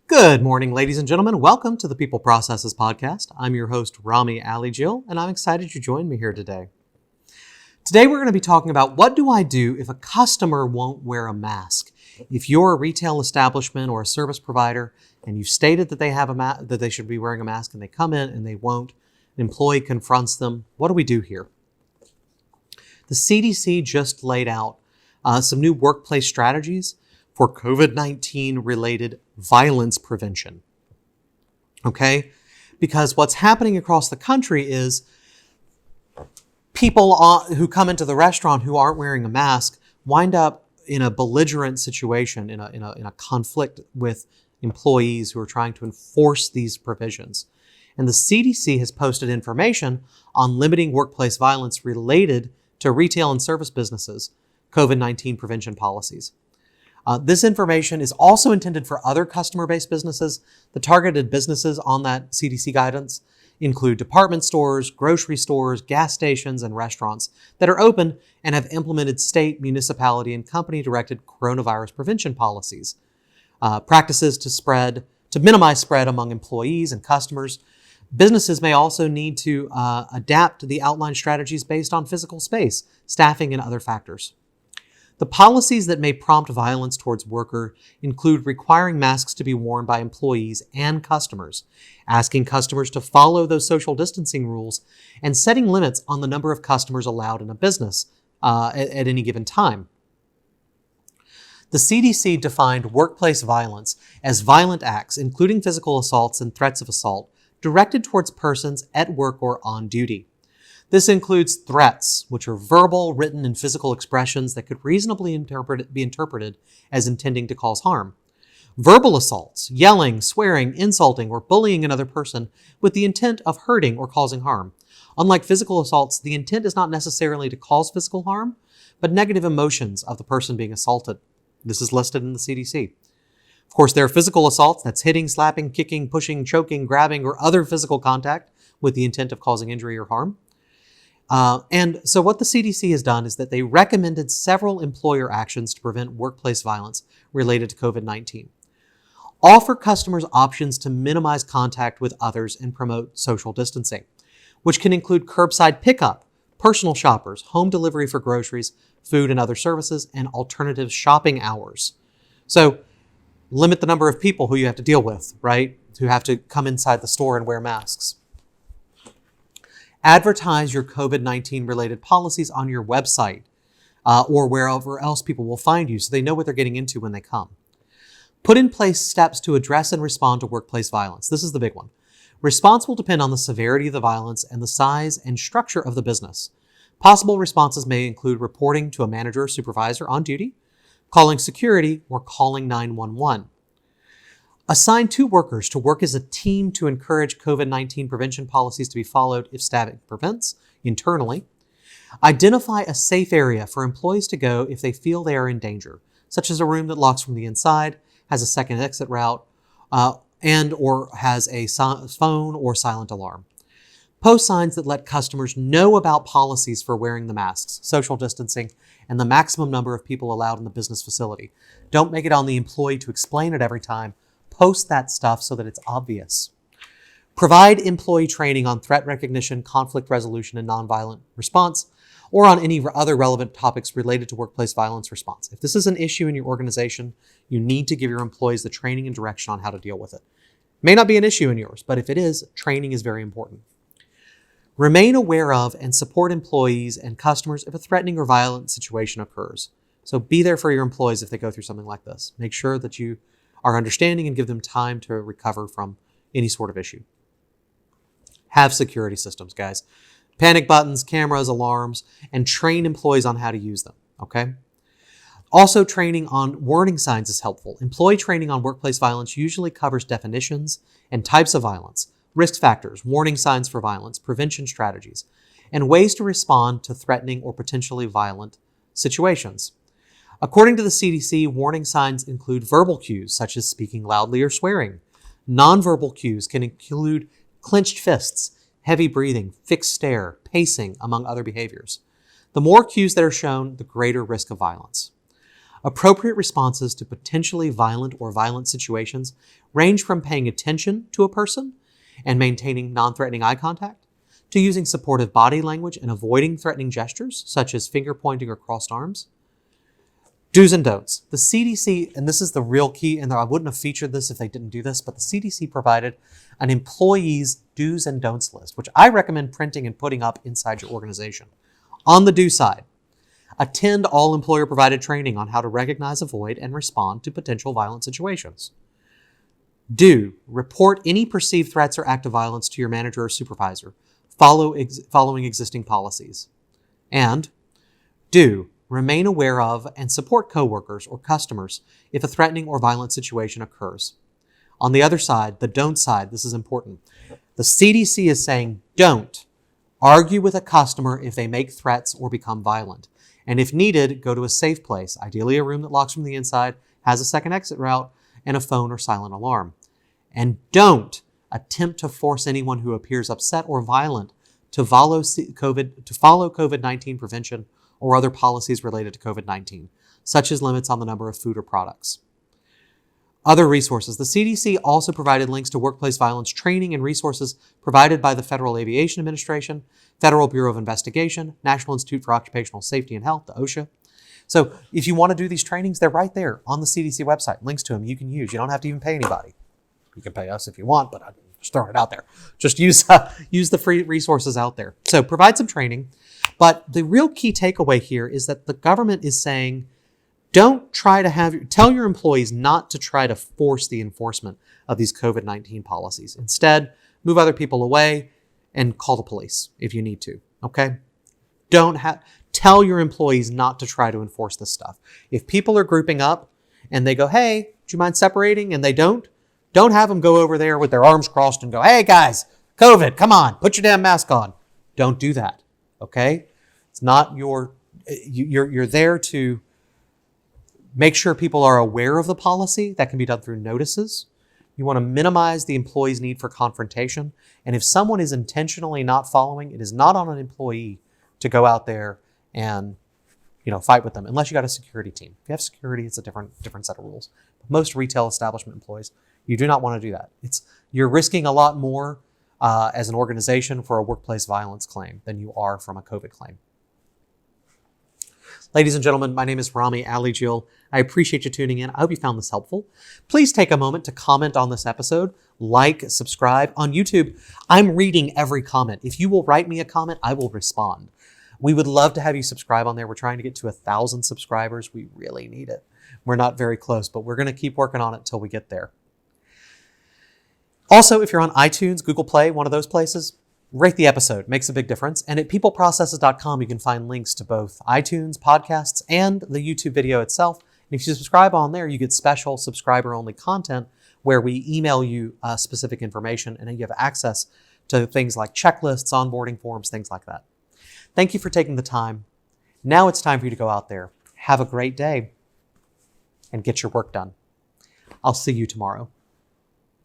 Good morning, ladies and gentlemen. Welcome to the People Processes Podcast. I'm your host, Rami Ali-Jil, and I'm excited you joined me here today. Today, we're going to be talking about what do I do if a customer won't wear a mask? If you're a retail establishment or a service provider and you've stated that that they should be wearing a mask and they come in and they won't, an employee confronts them, what do we do here? The CDC just laid out some new workplace strategies for COVID-19 related violence prevention. Okay? Because what's happening across the country is people who come into the restaurant who aren't wearing a mask wind up in a belligerent situation, in a conflict with employees who are trying to enforce these provisions. And the CDC has posted information on limiting workplace violence related to retail and service businesses, COVID-19 prevention policies. This information is also intended for other customer-based businesses. The targeted businesses on that CDC guidance include department stores, grocery stores, gas stations, and restaurants that are open and have implemented state, municipality, and company-directed coronavirus prevention policies. Practices to minimize spread among employees and customers. Businesses may also need to adapt the outlined strategies based on physical space, staffing, and other factors. The policies that may prompt violence towards workers include requiring masks to be worn by employees and customers, asking customers to follow those social distancing rules, and setting limits on the number of customers allowed in a business at any given time. The CDC defined workplace violence as violent acts, including physical assaults and threats of assault, directed towards persons at work or on duty. This includes threats, which are verbal, written, and physical expressions that could reasonably be interpreted as intending to cause harm. Verbal assaults, yelling, swearing, insulting, or bullying another person with the intent of hurting or causing harm. Unlike physical assaults, the intent is not necessarily to cause physical harm, but negative emotions of the person being assaulted. This is listed in the CDC. Of course, there are physical assaults, that's hitting, slapping, kicking, pushing, choking, grabbing, or other physical contact with the intent of causing injury or harm. And so what the CDC has done is that they recommended several employer actions to prevent workplace violence related to COVID-19. Offer customers options to minimize contact with others and promote social distancing, which can include curbside pickup, personal shoppers, home delivery for groceries, food and other services, and alternative shopping hours. So limit the number of people who you have to deal with, right? Who have to come inside the store and wear masks. Advertise your COVID-19 related policies on your website or wherever else people will find you so they know what they're getting into when they come. Put in place steps to address and respond to workplace violence. This is the big one. Response will depend on the severity of the violence and the size and structure of the business. Possible responses may include reporting to a manager or supervisor on duty, calling security, or calling 911. Assign 2 workers to work as a team to encourage COVID-19 prevention policies to be followed if staffing prevents internally. Identify a safe area for employees to go if they feel they are in danger, such as a room that locks from the inside, has a second exit route, and or has a phone or silent alarm. Post signs that let customers know about policies for wearing the masks, social distancing, and the maximum number of people allowed in the business facility. Don't make it on the employee to explain it every time. Post that stuff so that it's obvious. Provide employee training on threat recognition, conflict resolution, and nonviolent response, or on any other relevant topics related to workplace violence response. If this is an issue in your organization, you need to give your employees the training and direction on how to deal with it. It may not be an issue in yours, but if it is, training is very important. Remain aware of and support employees and customers if a threatening or violent situation occurs. So be there for your employees if they go through something like this. Make sure that you are understanding and give them time to recover from any sort of issue. Have security systems, guys. Panic buttons, cameras, alarms, and train employees on how to use them, okay? Also, training on warning signs is helpful. Employee training on workplace violence usually covers definitions and types of violence, risk factors, warning signs for violence, prevention strategies, and ways to respond to threatening or potentially violent situations. According to the CDC, warning signs include verbal cues, such as speaking loudly or swearing. Nonverbal cues can include clenched fists, heavy breathing, fixed stare, pacing, among other behaviors. The more cues that are shown, the greater risk of violence. Appropriate responses to potentially violent or violent situations range from paying attention to a person and maintaining non-threatening eye contact, to using supportive body language and avoiding threatening gestures, such as finger pointing or crossed arms. Do's and don'ts. The CDC, and this is the real key, and I wouldn't have featured this if they didn't do this, but the CDC provided an employee's do's and don'ts list, which I recommend printing and putting up inside your organization. On the do side, attend all employer-provided training on how to recognize, avoid, and respond to potential violent situations. Do, report any perceived threats or act of violence to your manager or supervisor, following existing policies. And do, remain aware of and support coworkers or customers if a threatening or violent situation occurs. On the other side, the don't side, this is important. The CDC is saying don't argue with a customer if they make threats or become violent. And if needed, go to a safe place, ideally a room that locks from the inside, has a second exit route, and a phone or silent alarm. And don't attempt to force anyone who appears upset or violent to follow COVID-19 prevention or other policies related to COVID-19, such as limits on the number of food or products. Other resources. The CDC also provided links to workplace violence training and resources provided by the Federal Aviation Administration, Federal Bureau of Investigation, National Institute for Occupational Safety and Health, the OSHA. So if you want to do these trainings, they're right there on the CDC website. Links to them you can use. You don't have to even pay anybody. You can pay us if you want, but I'm just throwing it out there. Just use the free resources out there. So provide some training. But the real key takeaway here is that the government is saying, don't try to tell your employees not to try to force the enforcement of these COVID-19 policies. Instead, move other people away and call the police if you need to, okay? Tell your employees not to try to enforce this stuff. If people are grouping up and they go, hey, do you mind separating? And they don't have them go over there with their arms crossed and go, hey guys, COVID, come on, put your damn mask on. Don't do that, okay? It's not you're there to make sure people are aware of the policy. That can be done through notices. You want to minimize the employee's need for confrontation. And if someone is intentionally not following, it is not on an employee to go out there and fight with them, unless you got a security team. If you have security, it's a different set of rules. Most retail establishment employees, you do not want to do that. You're risking a lot more as an organization for a workplace violence claim than you are from a COVID claim. Ladies and gentlemen, my name is Rami Ali-Jil. I appreciate you tuning in. I hope you found this helpful. Please take a moment to comment on this episode, like, subscribe. On YouTube, I'm reading every comment. If you will write me a comment, I will respond. We would love to have you subscribe on there. We're trying to get to 1,000 subscribers. We really need it. We're not very close, but we're going to keep working on it until we get there. Also, if you're on iTunes, Google Play, one of those places, rate the episode. Makes a big difference. And at peopleprocesses.com, you can find links to both iTunes, podcasts, and the YouTube video itself. And if you subscribe on there, you get special subscriber-only content where we email you specific information, and then you have access to things like checklists, onboarding forms, things like that. Thank you for taking the time. Now it's time for you to go out there. Have a great day and get your work done. I'll see you tomorrow.